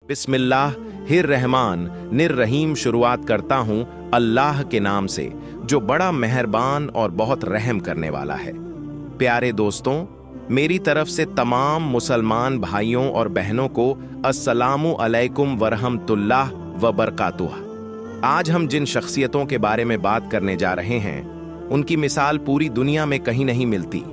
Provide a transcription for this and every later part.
बिस्मिल्लाह हिर रहमान निर्रहीम शुरुआत करता हूँ अल्लाह के नाम से जो बड़ा मेहरबान और बहुत रहम करने वाला है। प्यारे दोस्तों, मेरी तरफ से तमाम मुसलमान भाइयों और बहनों को अस्सलामु अलैकुम वरहमतुल्लाह व बरकातुह। आज हम जिन शख्सियतों के बारे में बात करने जा रहे हैं उनकी मिसाल पूरी दुनिया में कहीं नहीं मिलती।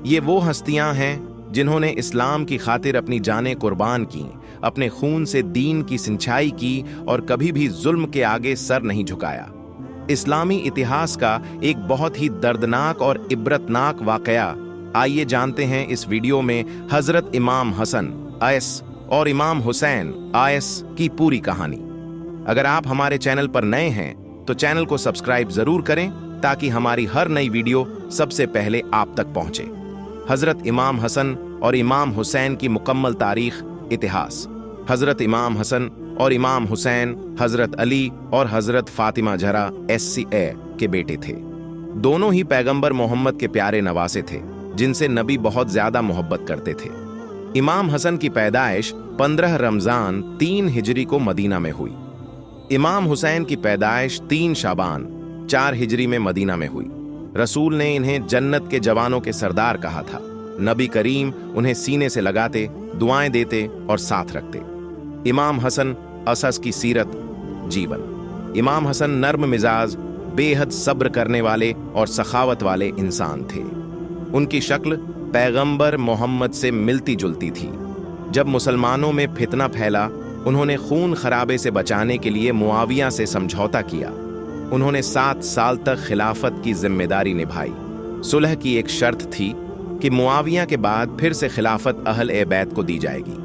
ये वो हस्तियां हैं जिन्होंने इस्लाम की खातिर अपनी जानें कुर्बान की, अपने खून से दीन की सिंचाई की और कभी भी जुल्म के आगे सर नहीं झुकाया। इस्लामी इतिहास का एक बहुत ही दर्दनाक और इबरतनाक वाकया आइए जानते हैं इस वीडियो में हजरत इमाम हसन आयस और इमाम हुसैन आयस की पूरी कहानी। अगर आप हमारे चैनल पर नए हैं तो चैनल को सब्सक्राइब जरूर करें ताकि हमारी हर नई वीडियो सबसे पहले आप तक पहुंचे। हजरत इमाम हसन और इमाम हुसैन की मुकम्मल तारीख इतिहास। हजरत इमाम हसन और इमाम हुसैन हजरत अली और हजरत फातिमा जहरा SCA के बेटे थे। दोनों ही पैगंबर मोहम्मद के प्यारे नवासे थे जिनसे नबी बहुत ज्यादा मोहब्बत करते थे। इमाम हसन की पैदाइश 15 रमजान 3 हिजरी को मदीना में हुई। इमाम हुसैन की पैदाइश 3 शाबान 4 हिजरी में मदीना में हुई। रसूल ने इन्हें जन्नत के जवानों के सरदार कहा था। नबी करीम उन्हें सीने से लगाते, दुआएं देते और साथ रखते। इमाम हसन असस की सीरत जीवन। इमाम हसन नर्म मिजाज, बेहद सब्र करने वाले और सखावत वाले इंसान थे। उनकी शक्ल पैगंबर मोहम्मद से मिलती जुलती थी। जब मुसलमानों में फितना फैला, उन्होंने खून खराबे से बचाने के लिए मुआविया से समझौता किया। उन्होंने 7 साल तक खिलाफत की जिम्मेदारी निभाई। सुलह की एक शर्त थी कि मुआविया के बाद फिर से खिलाफत अहल ए बैत को दी जाएगी,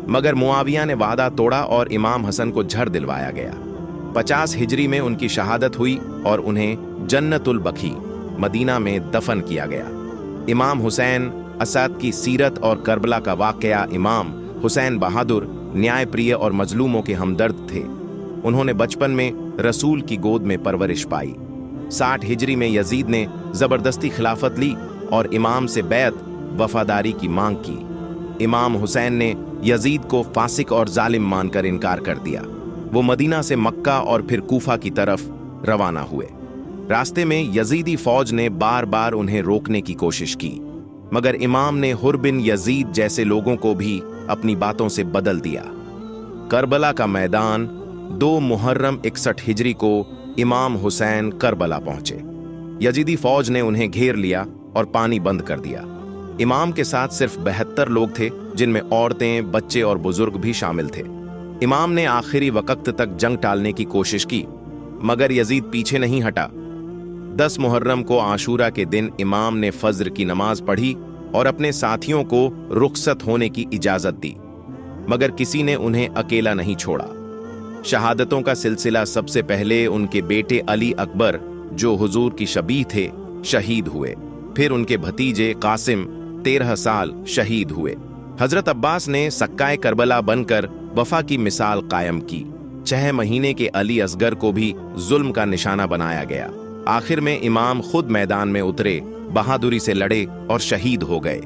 मगर मुआविया ने वादा तोड़ा और इमाम हसन को झड़ दिलवाया गया। 50 हिजरी में उनकी शहादत हुई और उन्हें जन्नतुल बकी मदीना में दफन किया गया। इमाम हुसैन असद की सीरत और करबला का वाकया। इमाम हुसैन बहादुर, न्यायप्रिय और मजलूमों के हमदर्द थे। उन्होंने बचपन में रसूल की गोद में परवरिश पाई। 60 हिजरी में यजीद ने जबरदस्ती खिलाफत ली और इमाम से बैत वफादारी की मांग की। इमाम हुसैन ने यजीद को फासिक और जालिम मानकर इनकार कर दिया। वो मदीना से मक्का और फिर कूफा की तरफ रवाना हुए। रास्ते में यजीदी फौज ने बार बार उन्हें रोकने की कोशिश की, मगर इमाम ने हुर बिन यजीद जैसे लोगों को भी अपनी बातों से बदल दिया। करबला का मैदान 2 मुहर्रम 61 हिजरी को इमाम हुसैन करबला पहुंचे। यजीदी फौज ने उन्हें घेर लिया और पानी बंद कर दिया। इमाम के साथ सिर्फ 72 लोग थे, जिनमें औरतें, बच्चे और बुजुर्ग भी शामिल थे। इमाम ने आखिरी वक्त तक जंग टालने की कोशिश की, मगर यजीद पीछे नहीं हटा। 10 मुहर्रम को आशूरा के दिन इमाम ने फज्र की नमाज पढ़ी और अपने साथियों को रुखसत होने की इजाजत दी, मगर किसी ने उन्हें अकेला नहीं छोड़ा। शहादतों का सिलसिला सबसे पहले उनके बेटे अली अकबर, जो हुजूर की शबीह थे, शहीद हुए। फिर उनके भतीजे कासिम 13 साल शहीद हुए। हजरत अब्बास ने सक्काए करबला बनकर वफा की मिसाल कायम की। 6 महीने के अली असगर को भी जुल्म का निशाना बनाया गया। आखिर में इमाम खुद मैदान में उतरे, बहादुरी से लड़े और शहीद हो गए।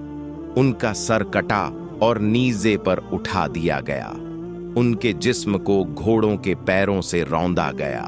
उनका सर कटा और नीजे पर उठा दिया गया। उनके जिस्म को घोड़ों के पैरों से रौंदा गया।